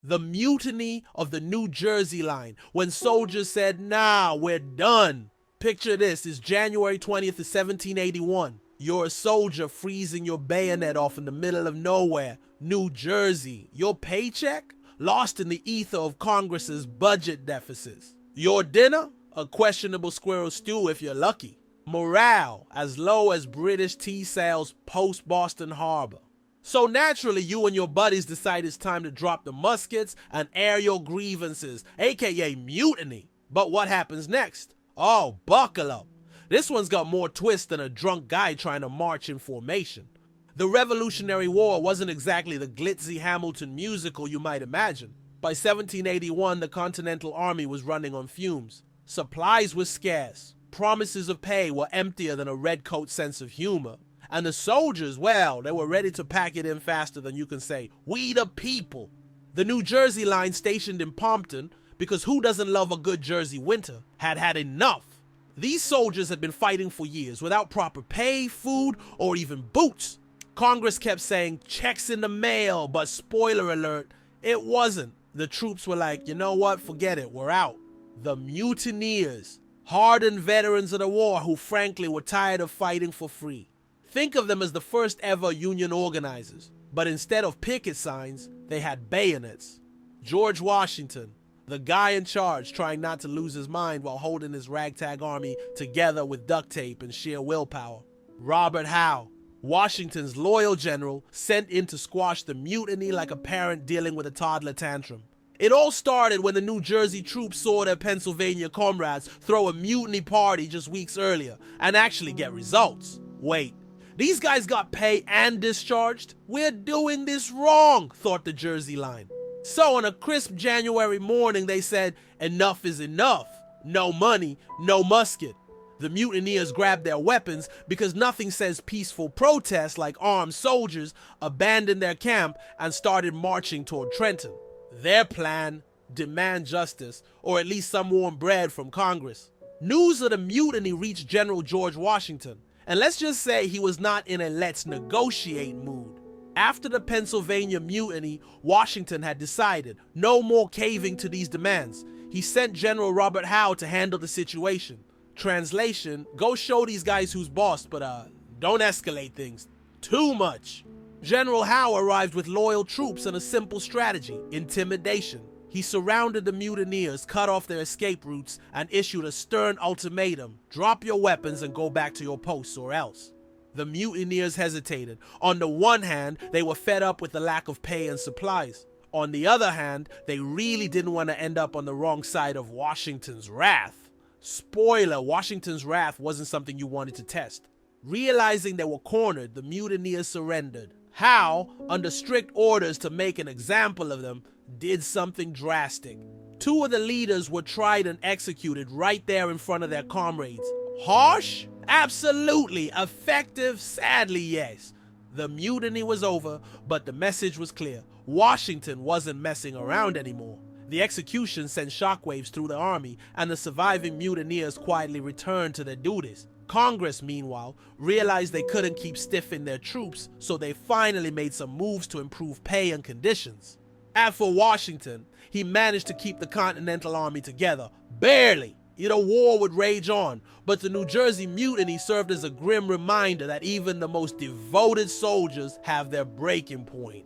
The mutiny of the New Jersey line, when soldiers said, nah, we're done. Picture this, it's January 20th of 1781. You're a soldier freezing your bayonet off in the middle of nowhere, New Jersey. Your paycheck? Lost in the ether of Congress's budget deficits. Your dinner? A questionable squirrel stew if you're lucky. Morale as low as British tea sales post-Boston Harbor. So naturally, you and your buddies decide it's time to drop the muskets and air your grievances, aka mutiny. But what happens next? Oh, buckle up. This one's got more twists than a drunk guy trying to march in formation. The Revolutionary War wasn't exactly the glitzy Hamilton musical you might imagine. By 1781, the Continental Army was running on fumes. Supplies were scarce. Promises of pay were emptier than a redcoat sense of humor. And the soldiers, well, they were ready to pack it in faster than you can say, "We the people." The New Jersey line stationed in Pompton, because who doesn't love a good Jersey winter, had had enough. These soldiers had been fighting for years without proper pay, food, or even boots. Congress kept saying checks in the mail, but spoiler alert, it wasn't. The troops were like, you know what, forget it, we're out. The mutineers, hardened veterans of the war who frankly were tired of fighting for free. Think of them as the first ever union organizers, but instead of picket signs, they had bayonets. George Washington, the guy in charge trying not to lose his mind while holding his ragtag army together with duct tape and sheer willpower. Robert Howe, Washington's loyal general, sent in to squash the mutiny like a parent dealing with a toddler tantrum. It all started when the New Jersey troops saw their Pennsylvania comrades throw a mutiny party just weeks earlier and actually get results. Wait, these guys got pay and discharged? We're doing this wrong, thought the Jersey line. So on a crisp January morning, they said, enough is enough. No money, no musket. The mutineers grabbed their weapons because nothing says peaceful protest like armed soldiers, abandoned their camp and started marching toward Trenton. Their plan, demand justice, or at least some warm bread from Congress. News of the mutiny reached General George Washington, and let's just say he was not in a let's negotiate mood. After the Pennsylvania mutiny, Washington had decided no more caving to these demands. He sent General Robert Howe to handle the situation. Translation, go show these guys who's boss, but don't escalate things too much. General Howe arrived with loyal troops and a simple strategy, intimidation. He surrounded the mutineers, cut off their escape routes, and issued a stern ultimatum: drop your weapons and go back to your posts or else. The mutineers hesitated. On the one hand, they were fed up with the lack of pay and supplies. On the other hand, they really didn't want to end up on the wrong side of Washington's wrath. Spoiler, Washington's wrath wasn't something you wanted to test. Realizing they were cornered, the mutineers surrendered. Howe, under strict orders to make an example of them, did something drastic. Two of the leaders were tried and executed right there in front of their comrades. Harsh? Absolutely. Effective? Sadly, yes. The mutiny was over, but the message was clear. Washington wasn't messing around anymore. The execution sent shockwaves through the army, and the surviving mutineers quietly returned to their duties. Congress, meanwhile, realized they couldn't keep stiffing their troops, so they finally made some moves to improve pay and conditions. As for Washington, he managed to keep the Continental Army together. Barely. The war would rage on, but the New Jersey mutiny served as a grim reminder that even the most devoted soldiers have their breaking point.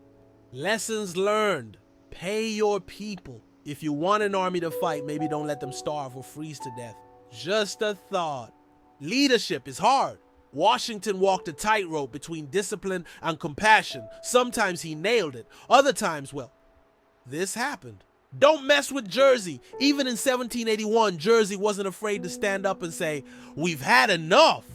Lessons learned. Pay your people. If you want an army to fight, maybe don't let them starve or freeze to death. Just a thought. Leadership is hard. Washington walked a tightrope between discipline and compassion. Sometimes he nailed it. Other times, well, this happened. Don't mess with Jersey. Even in 1781, Jersey wasn't afraid to stand up and say, we've had enough.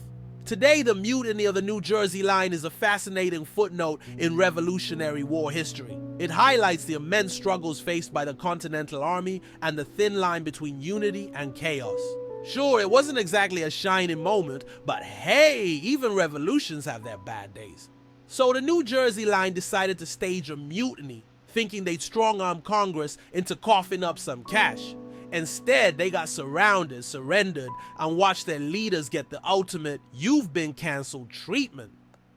Today, the mutiny of the New Jersey line is a fascinating footnote in Revolutionary War history. It highlights the immense struggles faced by the Continental Army and the thin line between unity and chaos. Sure, it wasn't exactly a shining moment, but hey, even revolutions have their bad days. So the New Jersey line decided to stage a mutiny, thinking they'd strong-arm Congress into coughing up some cash. Instead, they got surrounded, surrendered, and watched their leaders get the ultimate "you've been canceled" treatment.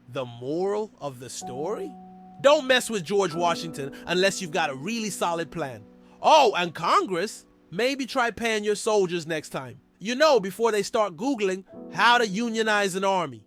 The moral of the story? Don't mess with George Washington unless you've got a really solid plan. Oh, and Congress, maybe try paying your soldiers next time. You know, before they start Googling how to unionize an army.